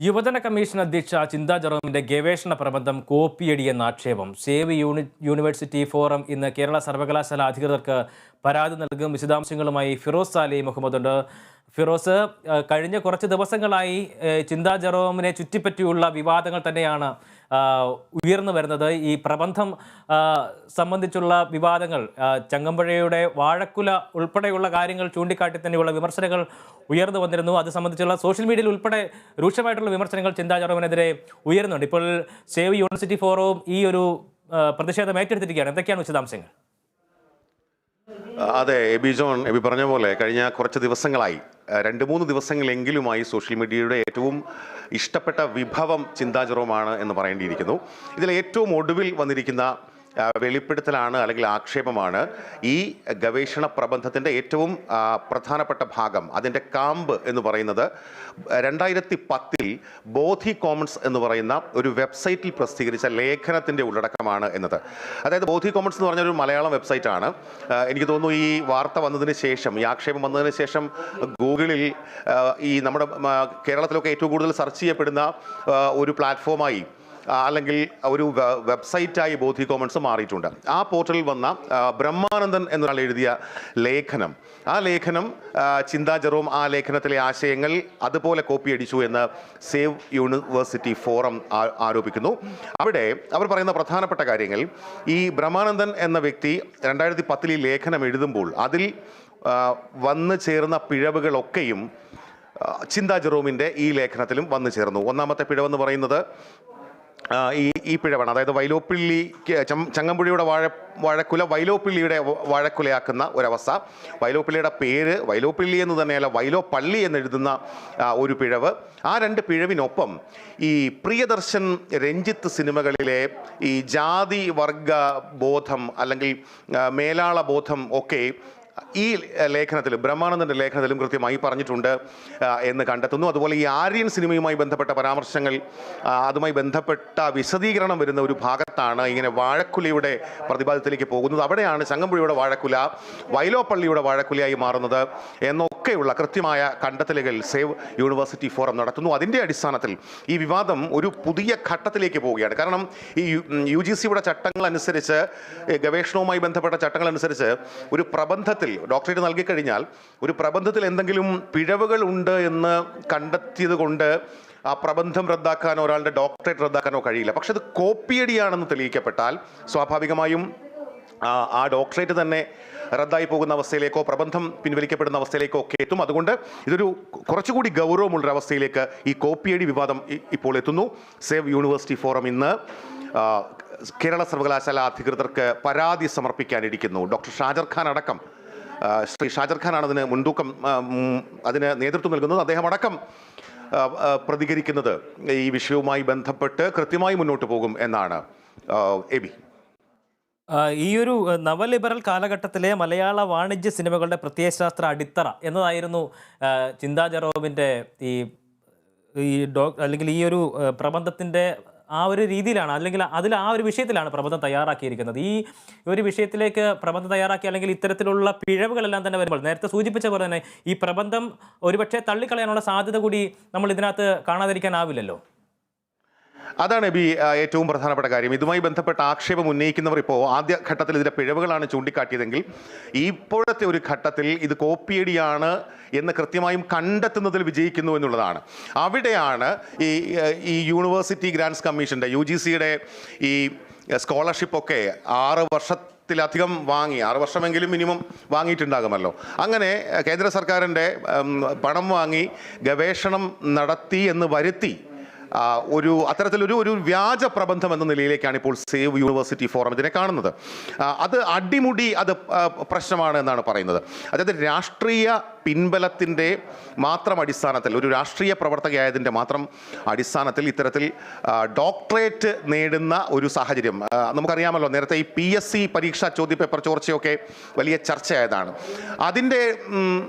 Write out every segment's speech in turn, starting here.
യുവജന കമ്മീഷൻ അധ്യക്ഷ ചിന്താ ജെറോമിന്റെ ഗവേഷണ പ്രബന്ധം കോപ്പിയടിയെന്ന ആക്ഷേപം. സേവ് യൂണിവേഴ്സിറ്റി ഫോറം ഇന്ന് കേരള സർവകലാശാല അധികൃതർക്ക് പരാതി നൽകും. വിശദാംശങ്ങളുമായി ഫിറോസ് സാലി മുഹമ്മദ് ഉണ്ട്. ഫിറോസ്, കഴിഞ്ഞ കുറച്ച് ദിവസങ്ങളായി ചിന്താ ജെറോമിനെ ചുറ്റിപ്പറ്റിയുള്ള വിവാദങ്ങൾ തന്നെയാണ് ഉയർന്നു വരുന്നത്. ഈ പ്രബന്ധം സംബന്ധിച്ചുള്ള വിവാദങ്ങൾ, ചങ്ങമ്പുഴയുടെ വാഴക്കുല ഉൾപ്പെടെയുള്ള കാര്യങ്ങൾ ചൂണ്ടിക്കാട്ടി തന്നെയുള്ള വിമർശനങ്ങൾ ഉയർന്നു വന്നിരുന്നു. അത് സംബന്ധിച്ചുള്ള സോഷ്യൽ മീഡിയയിൽ ഉൾപ്പെടെ രൂക്ഷമായിട്ടുള്ള വിമർശനങ്ങൾ ചിന്താ ജെറോമിനെതിരെ ഉയരുന്നുണ്ട്. ഇപ്പോൾ സേവ് യൂണിവേഴ്സിറ്റി ഫോറവും ഈ ഒരു പ്രതിഷേധം ഏറ്റെടുത്തിരിക്കുകയാണ്. എന്തൊക്കെയാണ് വിശദാംശങ്ങൾ? അതെ, എബി പറഞ്ഞ പോലെ കഴിഞ്ഞ കുറച്ച് ദിവസങ്ങളായി, 2-3 ദിവസങ്ങളെങ്കിലുമായി സോഷ്യൽ മീഡിയയുടെ ഏറ്റവും ഇഷ്ടപ്പെട്ട വിഭവം ചിന്താ ജെറോമാണ് എന്ന് പറയേണ്ടിയിരിക്കുന്നു. ഇതിൽ ഏറ്റവും ഒടുവിൽ വന്നിരിക്കുന്ന വെളിപ്പെടുത്തലാണ് അല്ലെങ്കിൽ ആക്ഷേപമാണ് ഈ ഗവേഷണ പ്രബന്ധത്തിൻ്റെ ഏറ്റവും പ്രധാനപ്പെട്ട ഭാഗം. അതിൻ്റെ കാമ്പ് എന്ന് പറയുന്നത് 2010 ബോധി കോമൺസ് എന്ന് പറയുന്ന ഒരു വെബ്സൈറ്റിൽ പ്രസിദ്ധീകരിച്ച ലേഖനത്തിൻ്റെ ഉള്ളടക്കമാണ് എന്നത്. അതായത് ബോധി കോമൺസ് എന്ന് പറഞ്ഞൊരു മലയാളം വെബ്സൈറ്റാണ്. എനിക്ക് തോന്നുന്നു ഈ വാർത്ത വന്നതിന് ശേഷം, ഈ ആക്ഷേപം വന്നതിന് ശേഷം ഗൂഗിളിൽ ഈ നമ്മുടെ കേരളത്തിലൊക്കെ ഏറ്റവും കൂടുതൽ സെർച്ച് ചെയ്യപ്പെടുന്ന ഒരു പ്ലാറ്റ്ഫോമായി അല്ലെങ്കിൽ ഒരു വെബ്സൈറ്റായി ബോധി കോമൺസ് മാറിയിട്ടുണ്ട്. ആ പോർട്ടലിൽ വന്ന ബ്രഹ്മാനന്ദൻ എന്നൊരാൾ എഴുതിയ ലേഖനം, ആ ലേഖനം ചിന്താ ജെറോം ആ ലേഖനത്തിലെ ആശയങ്ങൾ അതുപോലെ കോപ്പി അടിച്ചു എന്ന് സേവ് യൂണിവേഴ്സിറ്റി ഫോറം ആരോപിക്കുന്നു. അവിടെ അവർ പറയുന്ന പ്രധാനപ്പെട്ട കാര്യങ്ങൾ, ഈ ബ്രഹ്മാനന്ദൻ എന്ന വ്യക്തി 2010 ലേഖനം എഴുതുമ്പോൾ അതിൽ വന്നു ചേർന്ന പിഴവുകളൊക്കെയും ചിന്താ ജെറോമിൻ്റെ ഈ ലേഖനത്തിലും വന്നു ചേർന്നു. ഒന്നാമത്തെ പിഴവെന്ന് പറയുന്നത് ഈ പിഴവാണ്. അതായത് വൈലോപ്പിള്ളിക്ക് ചങ്ങമ്പുഴയുടെ വാഴക്കുല വൈലോപ്പിള്ളിയുടെ വാഴക്കുലയാക്കുന്ന ഒരവസ്ഥ. വൈലോപ്പിള്ളിയുടെ പേര് വൈലോപ്പിള്ളി എന്ന് തന്നെയല്ല, വൈലോപ്പള്ളി എന്നെഴുതുന്ന ഒരു പിഴവ്. ആ 2 പിഴവിനൊപ്പം ഈ പ്രിയദർശൻ, രഞ്ജിത്ത് സിനിമകളിലെ ഈ ജാതി വർഗ ബോധം അല്ലെങ്കിൽ മേലാള ബോധം ഒക്കെ ഈ ലേഖനത്തിലും ബ്രഹ്മാനന്ദൻ്റെ ലേഖനത്തിലും കൃത്യമായി പറഞ്ഞിട്ടുണ്ട് എന്ന് കണ്ടെത്തുന്നു. അതുപോലെ ഈ ആര്യൻ സിനിമയുമായി ബന്ധപ്പെട്ട പരാമർശങ്ങൾ, അതുമായി ബന്ധപ്പെട്ട വിശദീകരണം വരുന്ന ഒരു ഭാഗത്താണ് ഇങ്ങനെ വാഴക്കുലയുടെ പ്രതിപാദ്യത്തിലേക്ക് പോകുന്നത്. അവിടെയാണ് ചങ്ങമ്പുഴയുടെ വാഴക്കുല വൈലോപ്പള്ളിയുടെ വാഴക്കുലയായി മാറുന്നത് എന്നൊക്കെയുള്ള കൃത്യമായ കണ്ടെത്തലുകൾ സേവ് യൂണിവേഴ്സിറ്റി ഫോറം നടത്തുന്നു. അതിൻ്റെ അടിസ്ഥാനത്തിൽ ഈ വിവാദം ഒരു പുതിയ ഘട്ടത്തിലേക്ക് പോവുകയാണ്. കാരണം ഈ UGCയുടെ ചട്ടങ്ങളനുസരിച്ച്, ഗവേഷണവുമായി ബന്ധപ്പെട്ട ചട്ടങ്ങളനുസരിച്ച് ഒരു പ്രബന്ധത്തിൽ ഡോക്ടറേറ്റ് നൽകിക്കഴിഞ്ഞാൽ ഒരു പ്രബന്ധത്തിൽ എന്തെങ്കിലും പിഴവുകൾ ഉണ്ട് എന്ന് കണ്ടെത്തിയത് കൊണ്ട് ആ പ്രബന്ധം റദ്ദാക്കാനോ ഒരാളുടെ ഡോക്ടറേറ്റ് റദ്ദാക്കാനോ കഴിയില്ല. പക്ഷെ അത് കോപ്പിയടിയാണെന്ന് തെളിയിക്കപ്പെട്ടാൽ സ്വാഭാവികമായും ആ ഡോക്ടറേറ്റ് തന്നെ റദ്ദായി പോകുന്ന അവസ്ഥയിലേക്കോ പ്രബന്ധം പിൻവലിക്കപ്പെടുന്ന അവസ്ഥയിലേക്കോ ഒക്കെ എത്തും. അതുകൊണ്ട് ഇതൊരു കുറച്ചുകൂടി ഗൗരവമുള്ളൊരവസ്ഥയിലേക്ക് ഈ കോപ്പിയടി വിവാദം ഇപ്പോൾ എത്തുന്നു. സേവ് യൂണിവേഴ്സിറ്റി ഫോറം ഇന്ന് കേരള സർവകലാശാല അധികൃതർക്ക് പരാതി സമർപ്പിക്കാനിരിക്കുന്നു. ഡോക്ടർ ഷാജർ ഖാൻ അടക്കം, ശ്രീ ഷാജർ ഖാനാണ് അതിന് മുൻതൂക്കം, അതിന് നേതൃത്വം നൽകുന്നത്. അദ്ദേഹം അടക്കം പ്രതികരിക്കുന്നത് ഈ വിഷയവുമായി ബന്ധപ്പെട്ട് കൃത്യമായി മുന്നോട്ട് പോകും എന്നാണ്. എബി, ഈ ഒരു നവലിബറൽ കാലഘട്ടത്തിലെ മലയാള വാണിജ്യ സിനിമകളുടെ പ്രത്യയശാസ്ത്ര അടിത്തറ എന്നതായിരുന്നു ചിന്താ ജെറോമിൻ്റെ അല്ലെങ്കിൽ ഈ ഒരു പ്രബന്ധത്തിൻ്റെ ആ ഒരു രീതിയിലാണ്, അല്ലെങ്കിൽ ആ ഒരു വിഷയത്തിലാണ് പ്രബന്ധം തയ്യാറാക്കിയിരിക്കുന്നത്. ഈ ഒരു വിഷയത്തിലേക്ക് പ്രബന്ധം തയ്യാറാക്കി അല്ലെങ്കിൽ ഇത്തരത്തിലുള്ള പിഴവുകളെല്ലാം തന്നെ വരുമ്പോൾ നേരത്തെ സൂചിപ്പിച്ച പോലെ തന്നെ ഈ പ്രബന്ധം ഒരുപക്ഷെ തള്ളിക്കളയാനുള്ള സാധ്യത കൂടി നമ്മൾ ഇതിനകത്ത് കാണാതിരിക്കാനാവില്ലല്ലോ. അതാണ് എബി ഏറ്റവും പ്രധാനപ്പെട്ട കാര്യം. ഇതുമായി ബന്ധപ്പെട്ട ആക്ഷേപം ഉന്നയിക്കുന്നവർ ഇപ്പോൾ ആദ്യ ഘട്ടത്തിൽ ഇതിൻ്റെ പിഴവുകളാണ് ചൂണ്ടിക്കാട്ടിയതെങ്കിൽ ഇപ്പോഴത്തെ ഒരു ഘട്ടത്തിൽ ഇത് കോപ്പിയടിയാണ് എന്ന് കൃത്യമായും കണ്ടെത്തുന്നതിൽ വിജയിക്കുന്നു എന്നുള്ളതാണ്. അവിടെയാണ് ഈ യൂണിവേഴ്സിറ്റി ഗ്രാൻസ് കമ്മീഷൻ്റെ UGCയുടെ ഈ സ്കോളർഷിപ്പൊക്കെ 6 വർഷത്തിലധികം വാങ്ങി, 6 വർഷമെങ്കിലും മിനിമം വാങ്ങിയിട്ടുണ്ടാകുമല്ലോ. അങ്ങനെ കേന്ദ്ര സർക്കാരിൻ്റെ പണം വാങ്ങി ഗവേഷണം നടത്തി എന്ന് വരുത്തി അത്തരത്തിലൊരു വ്യാജ പ്രബന്ധം എന്ന നിലയിലേക്കാണ് ഇപ്പോൾ സേവ് യൂണിവേഴ്സിറ്റി ഫോറം ഇതിനെ കാണുന്നത്. അത് അടിമുടി പ്രശ്നമാണ് എന്നാണ് പറയുന്നത്. അതായത് രാഷ്ട്രീയ പിൻബലത്തിൻ്റെ മാത്രം അടിസ്ഥാനത്തിൽ, ഒരു രാഷ്ട്രീയ പ്രവർത്തകയായതിൻ്റെ മാത്രം അടിസ്ഥാനത്തിൽ ഇത്തരത്തിൽ ഡോക്ടറേറ്റ് നേടുന്ന ഒരു സാഹചര്യം നമുക്കറിയാമല്ലോ. നേരത്തെ ഈ PSC പരീക്ഷാ ചോദ്യപേപ്പർ ചോർച്ചയൊക്കെ വലിയ ചർച്ചയായതാണ്. അതിൻ്റെ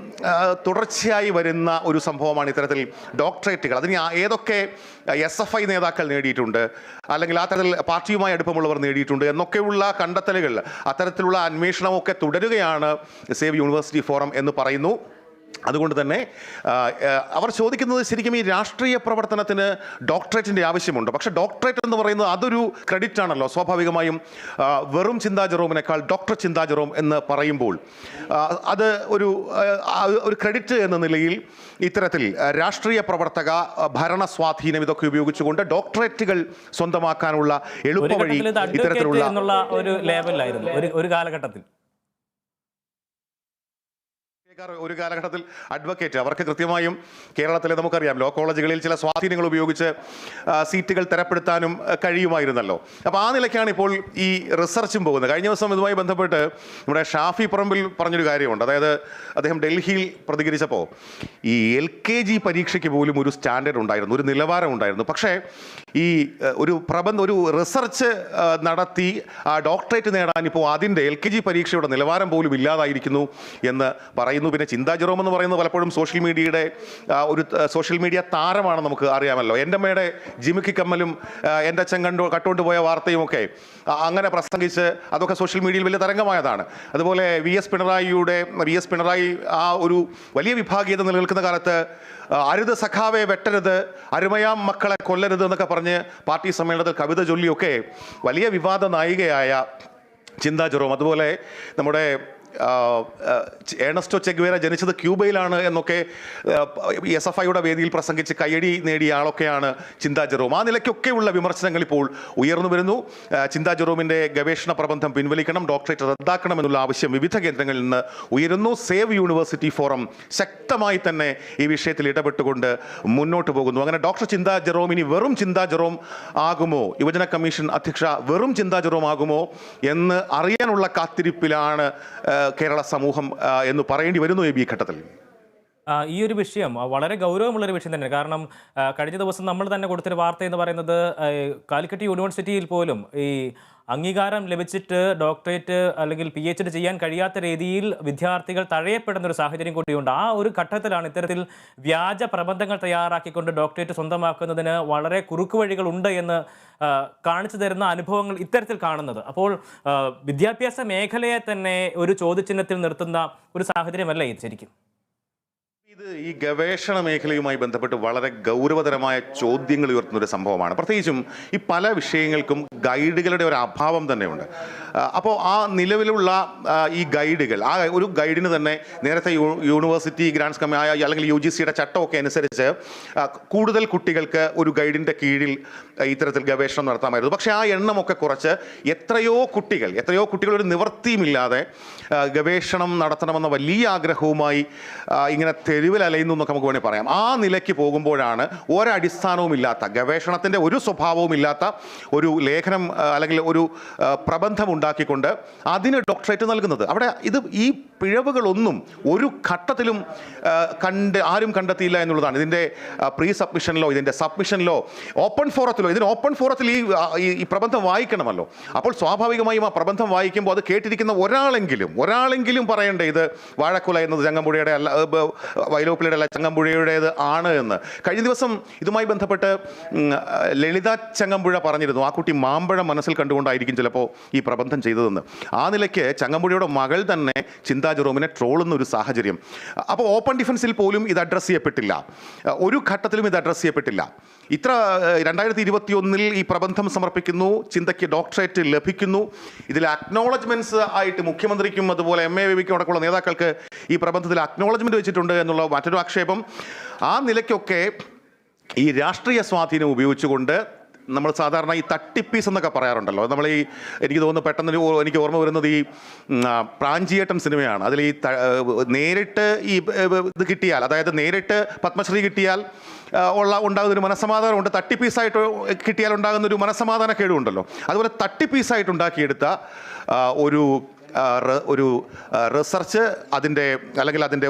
തുടർച്ചയായി വരുന്ന ഒരു സംഭവമാണ് ഇത്തരത്തിൽ ഡോക്ടറേറ്റുകൾ. അതിന് ഏതൊക്കെ SFI നേതാക്കൾ നേടിയിട്ടുണ്ട്, അല്ലെങ്കിൽ ആ തരത്തിൽ പാർട്ടിയുമായി അടുപ്പമുള്ളവർ നേടിയിട്ടുണ്ട് എന്നൊക്കെയുള്ള കണ്ടെത്തലുകൾ, അത്തരത്തിലുള്ള അന്വേഷണമൊക്കെ തുടരുകയാണ് സേവ് യൂണിവേഴ്സിറ്റി ഫോറം എന്ന് പറയുന്നു. അതുകൊണ്ട് തന്നെ അവർ ചോദിക്കുന്നത് ശരിക്കും ഈ രാഷ്ട്രീയ പ്രവർത്തനത്തിന് ഡോക്ടറേറ്റിൻ്റെ ആവശ്യമുണ്ട്. പക്ഷേ ഡോക്ടറേറ്റ് എന്ന് പറയുന്നത് അതൊരു ക്രെഡിറ്റ് ആണല്ലോ. സ്വാഭാവികമായും വെറും ചിന്താ ജെറോമിനേക്കാൾ ഡോക്ടർ ചിന്താ ജെറോം എന്ന് പറയുമ്പോൾ അത് ഒരു ക്രെഡിറ്റ് എന്ന നിലയിൽ ഇത്തരത്തിൽ രാഷ്ട്രീയ പ്രവർത്തക, ഭരണ സ്വാധീനം ഇതൊക്കെ ഉപയോഗിച്ചുകൊണ്ട് ഡോക്ടറേറ്റുകൾ സ്വന്തമാക്കാനുള്ള എളുപ്പവഴി ഇത്തരത്തിലുള്ള ഒരു ലെവലിലായിരുന്നു ഒരു കാലഘട്ടത്തിൽ. ഒരു കാലഘട്ടത്തിൽ അഡ്വക്കേറ്റ്, അവർക്ക് കൃത്യമായും കേരളത്തിലെ നമുക്കറിയാം ലോ കോളേജുകളിൽ ചില സ്വാധീനങ്ങൾ ഉപയോഗിച്ച് സീറ്റുകൾ തരപ്പെടുത്താനും കഴിയുമായിരുന്നല്ലോ. അപ്പോൾ ആ നിലയ്ക്കാണ് ഇപ്പോൾ ഈ റിസർച്ചും പോകുന്നത്. കഴിഞ്ഞ ദിവസം ഇതുമായി ബന്ധപ്പെട്ട് നമ്മുടെ ഷാഫി പറമ്പിൽ പറഞ്ഞൊരു കാര്യമുണ്ട്. അതായത് അദ്ദേഹം ഡൽഹിയിൽ പ്രതികരിച്ചപ്പോൾ ഈ LKG പരീക്ഷയ്ക്ക് പോലും ഒരു സ്റ്റാൻഡേർഡ് ഉണ്ടായിരുന്നു, ഒരു നിലവാരം ഉണ്ടായിരുന്നു. പക്ഷേ ഈ ഒരു റിസർച്ച് നടത്തി ഡോക്ടറേറ്റ് നേടാൻ ഇപ്പോൾ അതിൻ്റെ LKG പരീക്ഷയുടെ നിലവാരം പോലും ഇല്ലാതായിരിക്കുന്നു എന്ന് പറയുന്നു. പിന്നെ ചിന്താ ജെറോം എന്ന് പറയുന്നത് പലപ്പോഴും സോഷ്യൽ മീഡിയ താരമാണ്, നമുക്ക് അറിയാമല്ലോ. എൻ്റെ അമ്മയുടെ ജിമിക്കി കമ്മലും എൻ്റെ അച്ഛൻ കട്ടുകൊണ്ട് പോയ വാർത്തയും ഒക്കെ അങ്ങനെ പ്രസംഗിച്ച് അതൊക്കെ സോഷ്യൽ മീഡിയയിൽ വലിയ തരംഗമായതാണ്. അതുപോലെ വി എസ് പിണറായി ആ ഒരു വലിയ വിഭാഗീയത നിലനിൽക്കുന്ന കാലത്ത് അരുത് സഖാവെ വെട്ടരുത്, അരുമയാം മക്കളെ കൊല്ലരുത് എന്നൊക്കെ പറഞ്ഞ് പാർട്ടി സമ്മേളനത്തിൽ കവിത ചൊല്ലിയൊക്കെ വലിയ വിവാദ നായികയായ ചിന്താ ജെറോം, അതുപോലെ നമ്മുടെ ഏണസ്റ്റോ ചെഗ്വേര ജനിച്ചത് ക്യൂബയിലാണ് എന്നൊക്കെ SFIയുടെ വേദിയിൽ പ്രസംഗിച്ച് കയ്യടി നേടിയ ആളൊക്കെയാണ് ചിന്താ ജെറോം. ആ നിലയ്ക്കൊക്കെയുള്ള വിമർശനങ്ങൾ ഇപ്പോൾ ഉയർന്നു വരുന്നു. ചിന്താ ജെറോമിൻ്റെ ഗവേഷണ പ്രബന്ധം പിൻവലിക്കണം, ഡോക്ടറേറ്റ് റദ്ദാക്കണം എന്നുള്ള ആവശ്യം വിവിധ കേന്ദ്രങ്ങളിൽ നിന്ന് ഉയരുന്നു. സേവ് യൂണിവേഴ്സിറ്റി ഫോറം ശക്തമായി തന്നെ ഈ വിഷയത്തിൽ ഇടപെട്ടുകൊണ്ട് മുന്നോട്ട് പോകുന്നു. അങ്ങനെ ഡോക്ടർ ചിന്താ ജെറോം ഇനി വെറും ചിന്താ ജെറോം ആകുമോ, യുവജന കമ്മീഷൻ അധ്യക്ഷ വെറും ചിന്താ ജെറോം ആകുമോ എന്ന് അറിയാനുള്ള കാത്തിരിപ്പിലാണ് കേരള സമൂഹം എന്ന് പറയേണ്ടി വരുന്നു ഈ ഘട്ടത്തിൽ. ഈ ഒരു വിഷയം വളരെ ഗൗരവമുള്ളൊരു വിഷയം തന്നെ. കാരണം കഴിഞ്ഞ ദിവസം നമ്മൾ തന്നെ കൊടുത്തൊരു വാർത്ത എന്ന് പറയുന്നത് കാലിക്കറ്റ് യൂണിവേഴ്സിറ്റിയിൽ പോലും ഈ അംഗീകാരം ലഭിച്ചിട്ട് ഡോക്ടറേറ്റ് അല്ലെങ്കിൽ PhD ചെയ്യാൻ കഴിയാത്ത രീതിയിൽ വിദ്യാർത്ഥികൾ തഴയപ്പെടുന്ന ഒരു സാഹചര്യം കൂടിയുണ്ട്. ആ ഒരു ഘട്ടത്തിലാണ് ഇത്തരത്തിൽ വ്യാജ പ്രബന്ധങ്ങൾ തയ്യാറാക്കിക്കൊണ്ട് ഡോക്ടറേറ്റ് സ്വന്തമാക്കുന്നതിന് വളരെ കുറുക്കുവഴികൾ ഉണ്ട് എന്ന് കാണിച്ചു തരുന്ന അനുഭവങ്ങൾ ഇത്തരത്തിൽ കാണുന്നത്. അപ്പോൾ വിദ്യാഭ്യാസ മേഖലയെ തന്നെ ഒരു ചോദ്യചിഹ്നത്തിൽ നിർത്തുന്ന ഒരു സാഹചര്യമല്ല ഇത് ശരിക്കും. ഇത് ഈ ഗവേഷണ മേഖലയുമായി ബന്ധപ്പെട്ട് വളരെ ഗൗരവതരമായ ചോദ്യങ്ങൾ ഉയർത്തുന്ന ഒരു സംഭവമാണ്. പ്രത്യേകിച്ചും ഈ പല വിഷയങ്ങൾക്കും ഗൈഡുകളുടെ ഒരു അഭാവം തന്നെയുണ്ട്. അപ്പോൾ ആ നിലവിലുള്ള ഈ ഗൈഡുകൾ, ആ ഒരു ഗൈഡിന് തന്നെ നേരത്തെ യൂണിവേഴ്സിറ്റി ഗ്രാൻഡ്സ് അല്ലെങ്കിൽ UGCയുടെ ചട്ടമൊക്കെ അനുസരിച്ച് കൂടുതൽ കുട്ടികൾക്ക് ഒരു ഗൈഡിൻ്റെ കീഴിൽ ഇത്തരത്തിൽ ഗവേഷണം നടത്താമായിരുന്നു. പക്ഷേ ആ എണ്ണമൊക്കെ കുറച്ച് എത്രയോ കുട്ടികൾ ഒരു നിവൃത്തിയുമില്ലാതെ ഗവേഷണം നടത്തണമെന്ന വലിയ ആഗ്രഹവുമായി ഇങ്ങനെ തെരുവിൽ അലയുന്നു എന്നൊക്കെ നമുക്ക് വേണമെങ്കിൽ പറയാം. ആ നിലയ്ക്ക് പോകുമ്പോഴാണ് ഒരടിസ്ഥാനവുമില്ലാത്ത, ഗവേഷണത്തിൻ്റെ ഒരു സ്വഭാവവുമില്ലാത്ത ഒരു ലേഖനം അല്ലെങ്കിൽ ഒരു പ്രബന്ധം ഉണ്ടാക്കിക്കൊണ്ട് അതിന് ഡോക്ടറേറ്റ് നൽകുന്നത്. അവിടെ ഈ പിഴവുകളൊന്നും ഒരു ഘട്ടത്തിലും ആരും കണ്ടെത്തിയില്ല എന്നുള്ളതാണ്. ഇതിൻ്റെ പ്രീ സബ്മിഷനിലോ ഇതിൻ്റെ സബ്മിഷനിലോ ഓപ്പൺ ഫോറത്തിൽ ഈ പ്രബന്ധം വായിക്കണമല്ലോ. അപ്പോൾ സ്വാഭാവികമായും ആ പ്രബന്ധം വായിക്കുമ്പോൾ അത് കേട്ടിരിക്കുന്ന ഒരാളെങ്കിലും പറയണ്ടേ ഇത് വാഴക്കുല എന്നത് ചങ്ങമ്പുഴയുടെ അല്ല, വൈലോപ്പിള്ളിയുടെ അല്ല, ചങ്ങമ്പുഴയുടേത് ആണ് എന്ന്. കഴിഞ്ഞ ദിവസം ഇതുമായി ബന്ധപ്പെട്ട് ലളിത ചങ്ങമ്പുഴ പറഞ്ഞിരുന്നു, ആ കുട്ടി മാമ്പഴം മനസ്സിൽ കണ്ടുകൊണ്ടായിരിക്കും ചിലപ്പോൾ ഈ പ്രബന്ധം ചെയ്തതെന്ന്. ആ നിലയ്ക്ക് ചങ്ങമ്പുഴയുടെ മകൾ തന്നെ ചിന്താ ജെറോമിനെ ട്രോളുന്ന ഒരു സാഹചര്യം. അപ്പോൾ ഓപ്പൺ ഡിഫൻസിൽ പോലും ഇത് അഡ്രസ്സ് ചെയ്യപ്പെട്ടില്ല, ഒരു ഘട്ടത്തിലും ഇത് അഡ്രസ്സ് ചെയ്യപ്പെട്ടില്ല. 2021 ഈ പ്രബന്ധം സമർപ്പിക്കുന്നു, ചിന്തയ്ക്ക് ഡോക്ടറേറ്റ് ലഭിക്കുന്നു. ഇതിൽ അക്നോളജ്മെൻറ്റ്സ് ആയിട്ട് മുഖ്യമന്ത്രിക്കും അതുപോലെ MAVBക്കും അടക്കമുള്ള നേതാക്കൾക്ക് ഈ പ്രബന്ധത്തിൽ അക്നോളജ്മെൻറ്റ് വെച്ചിട്ടുണ്ട് എന്നുള്ള മറ്റൊരു ആക്ഷേപം. ആ നിലയ്ക്കൊക്കെ ഈ രാഷ്ട്രീയ സ്വാധീനം ഉപയോഗിച്ചുകൊണ്ട് നമ്മൾ സാധാരണ ഈ തട്ടിപ്പീസ് എന്നൊക്കെ പറയാറുണ്ടല്ലോ. എനിക്ക് തോന്നുന്നു പെട്ടെന്ന് എനിക്ക് ഓർമ്മ വരുന്നത് ഈ പ്രാഞ്ചിയേട്ടൻ സിനിമയാണ്. അതിൽ നേരിട്ട് ഇത് കിട്ടിയാൽ, അതായത് നേരിട്ട് പത്മശ്രീ കിട്ടിയാൽ ഉണ്ടാകുന്നൊരു മനസ്സമാധാനമുണ്ട്, തട്ടിപ്പീസായിട്ട് കിട്ടിയാൽ ഉണ്ടാകുന്നൊരു മനസ്സമാധാനക്കേടുണ്ടല്ലോ. അതുപോലെ തട്ടിപ്പീസായിട്ട് ഉണ്ടാക്കിയെടുത്ത ഒരു റിസർച്ച്, അതിൻ്റെ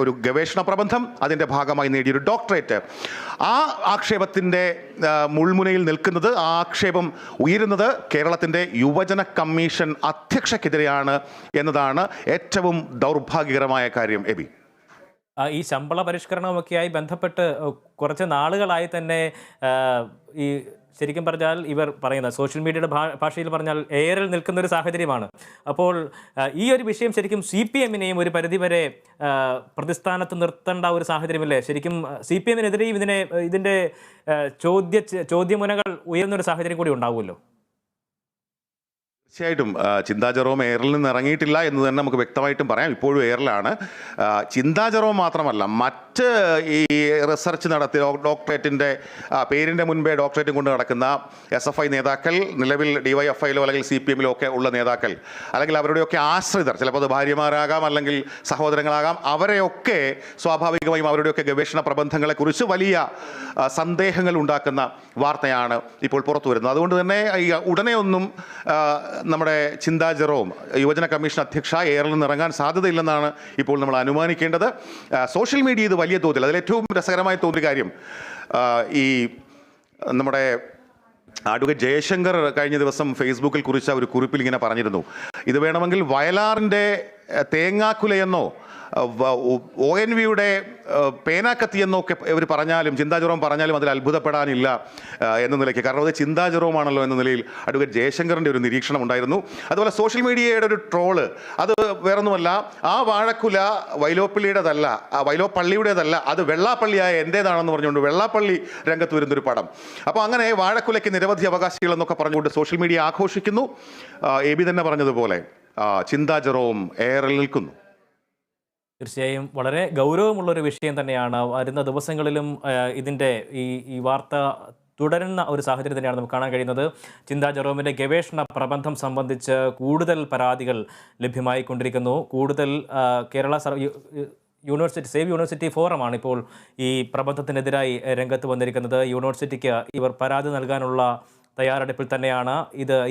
ഒരു ഗവേഷണ പ്രബന്ധം, അതിൻ്റെ ഭാഗമായി നേടിയൊരു ഡോക്ടറേറ്റ്, ആ ആക്ഷേപത്തിൻ്റെ മുൾമുനയിൽ നിൽക്കുന്നത്, ആ ആക്ഷേപം ഉയരുന്നത് കേരളത്തിൻ്റെ യുവജന കമ്മീഷൻ അധ്യക്ഷക്കെതിരെയാണ് എന്നതാണ് ഏറ്റവും ദൗർഭാഗ്യകരമായ കാര്യം. എബി, ഈ ശമ്പള പരിഷ്കരണമൊക്കെയായി ബന്ധപ്പെട്ട് കുറച്ച് നാളുകളായി തന്നെ ഈ ശരിക്കും പറഞ്ഞാൽ ഇവർ പറയുന്ന സോഷ്യൽ മീഡിയയുടെ ഭാഷയിൽ പറഞ്ഞാൽ എയറിൽ നിൽക്കുന്ന ഒരു സാഹചര്യമാണ്. അപ്പോൾ ഈ ഒരു വിഷയം ശരിക്കും CPM-നെയും ഒരു പരിധിവരെ പ്രതിസ്ഥാനത്ത് നിർത്തേണ്ട ഒരു സാഹചര്യമല്ലേ? ശരിക്കും CPM-നെതിരെയും ഇതിൻ്റെ ചോദ്യമുനകൾ ഉയർന്നൊരു സാഹചര്യം കൂടി ഉണ്ടാവുമല്ലോ. തീർച്ചയായിട്ടും ചിന്താ ജെറോം എയറിൽ നിന്ന് ഇറങ്ങിയിട്ടില്ല എന്ന് തന്നെ നമുക്ക് വ്യക്തമായിട്ടും പറയാം. ഇപ്പോഴും എയറിലാണ്. ചിന്താ ജെറോം മാത്രമല്ല, മറ്റ് ഈ റിസർച്ച് നടത്തി ഡോക്ടറേറ്റിൻ്റെ പേരിൻ്റെ മുൻപേ ഡോക്ടറേറ്റും കൊണ്ട് നടക്കുന്ന SFI നേതാക്കൾ, നിലവിൽ DYFI-ലോ അല്ലെങ്കിൽ CPM-ലോ ഒക്കെ ഉള്ള നേതാക്കൾ, അല്ലെങ്കിൽ അവരുടെയൊക്കെ ആശ്രിതർ, ചിലപ്പോൾ അത് ഭാര്യമാരാകാം അല്ലെങ്കിൽ സഹോദരങ്ങളാകാം, അവരെയൊക്കെ സ്വാഭാവികമായും അവരുടെയൊക്കെ ഗവേഷണ പ്രബന്ധങ്ങളെക്കുറിച്ച് വലിയ സന്ദേഹങ്ങൾ ഉണ്ടാക്കുന്ന വാർത്തയാണ് ഇപ്പോൾ പുറത്തു വരുന്നത്. അതുകൊണ്ട് തന്നെ ഉടനെ ഒന്നും നമ്മുടെ ചിന്താ ജെറോം, യുവജന കമ്മീഷൻ അധ്യക്ഷ, എയറിൽ നിന്ന് ഇറങ്ങാൻ സാധ്യതയില്ലെന്നാണ് ഇപ്പോൾ നമ്മൾ അനുമാനിക്കേണ്ടത്. സോഷ്യൽ മീഡിയ ഇത് വലിയ തോതിൽ, അതിലേറ്റവും രസകരമായി തോന്നിയ കാര്യം, ഈ നമ്മുടെ അഡ്വക്കേറ്റ് ജയശങ്കർ കഴിഞ്ഞ ദിവസം ഫേസ്ബുക്കിൽ കുറിച്ച ഒരു കുറിപ്പിൽ ഇങ്ങനെ പറഞ്ഞിരുന്നു, ഇത് വേണമെങ്കിൽ വയലാറിൻ്റെ തേങ്ങാക്കുലയെന്നോ ONV-യുടെ പേനാക്കത്തി എന്നൊക്കെ ഇവർ പറഞ്ഞാലും, ചിന്താ ജെറോം പറഞ്ഞാലും അതിൽ അത്ഭുതപ്പെടാനില്ല എന്ന നിലയ്ക്ക്. കാരണം അത് ചിന്താ ജെറോമാണല്ലോ എന്ന നിലയിൽ അഡ്വക്കേറ്റ് ജയശങ്കറിൻ്റെ ഒരു നിരീക്ഷണം ഉണ്ടായിരുന്നു. അതുപോലെ സോഷ്യൽ മീഡിയയുടെ ഒരു ട്രോള്, അത് വേറൊന്നുമല്ല, ആ വാഴക്കുല വൈലോപ്പള്ളിയുടേതല്ല, വൈലോപ്പള്ളിയുടേതല്ല, അത് വെള്ളാപ്പള്ളിയായ എൻ്റേതാണെന്ന് പറഞ്ഞുകൊണ്ട് വെള്ളാപ്പള്ളി രംഗത്ത് വരുന്നൊരു പടം. അപ്പോൾ അങ്ങനെ വാഴക്കുലയ്ക്ക് നിരവധി അവകാശികൾ എന്നൊക്കെ പറഞ്ഞുകൊണ്ട് സോഷ്യൽ മീഡിയ ആഘോഷിക്കുന്നു. AB തന്നെ പറഞ്ഞതുപോലെ ചിന്താ ജെറോം എയറിൽ നിൽക്കുന്നു. തീർച്ചയായും വളരെ ഗൗരവമുള്ളൊരു വിഷയം തന്നെയാണ്. വരുന്ന ദിവസങ്ങളിലും ഇതിൻ്റെ ഈ വാർത്ത തുടരുന്ന ഒരു സാഹചര്യം തന്നെയാണ് നമുക്ക് കാണാൻ കഴിയുന്നത്. ചിന്താ ജെറോമിൻ്റെ ഗവേഷണ പ്രബന്ധം സംബന്ധിച്ച് കൂടുതൽ പരാതികൾ ലഭ്യമായിക്കൊണ്ടിരിക്കുന്നു. കൂടുതൽ കേരള യൂണിവേഴ്സിറ്റി സേവ് യൂണിവേഴ്സിറ്റി ഫോറമാണ് ഇപ്പോൾ ഈ പ്രബന്ധത്തിനെതിരായി രംഗത്ത് വന്നിരിക്കുന്നത്. യൂണിവേഴ്സിറ്റിക്ക് ഇവർ പരാതി നൽകാനുള്ള തയ്യാറെടുപ്പിൽ തന്നെയാണ്.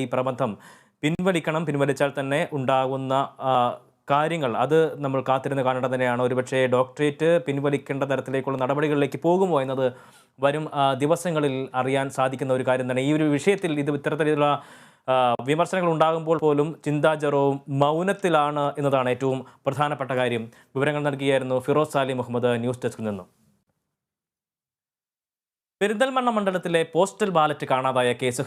ഈ പ്രബന്ധം പിൻവലിച്ചാൽ തന്നെ ഉണ്ടാകുന്ന കാര്യങ്ങൾ അത് നമ്മൾ കാത്തിരുന്ന് കാണേണ്ടത് തന്നെയാണ്. ഒരുപക്ഷെ ഡോക്ടറേറ്റ് പിൻവലിക്കേണ്ട തരത്തിലേക്കുള്ള നടപടികളിലേക്ക് പോകുമോ എന്നത് വരും ദിവസങ്ങളിൽ അറിയാൻ സാധിക്കുന്ന ഒരു കാര്യം തന്നെ. ഈ ഒരു വിഷയത്തിൽ ഇത്തരത്തിലുള്ള വിമർശനങ്ങൾ ഉണ്ടാകുമ്പോൾ പോലും ചിന്താ ജെറോം മൗനത്തിലാണ് എന്നതാണ് ഏറ്റവും പ്രധാനപ്പെട്ട കാര്യം. വിവരങ്ങൾ നൽകിയായിരുന്നു ഫിറോസ് സാലി മുഹമ്മദ്, ന്യൂസ് ഡെസ്കിൽ നിന്നും. പെരിന്തൽമണ്ണ മണ്ഡലത്തിലെ പോസ്റ്റൽ ബാലറ്റ് കാണാതായ കേസ്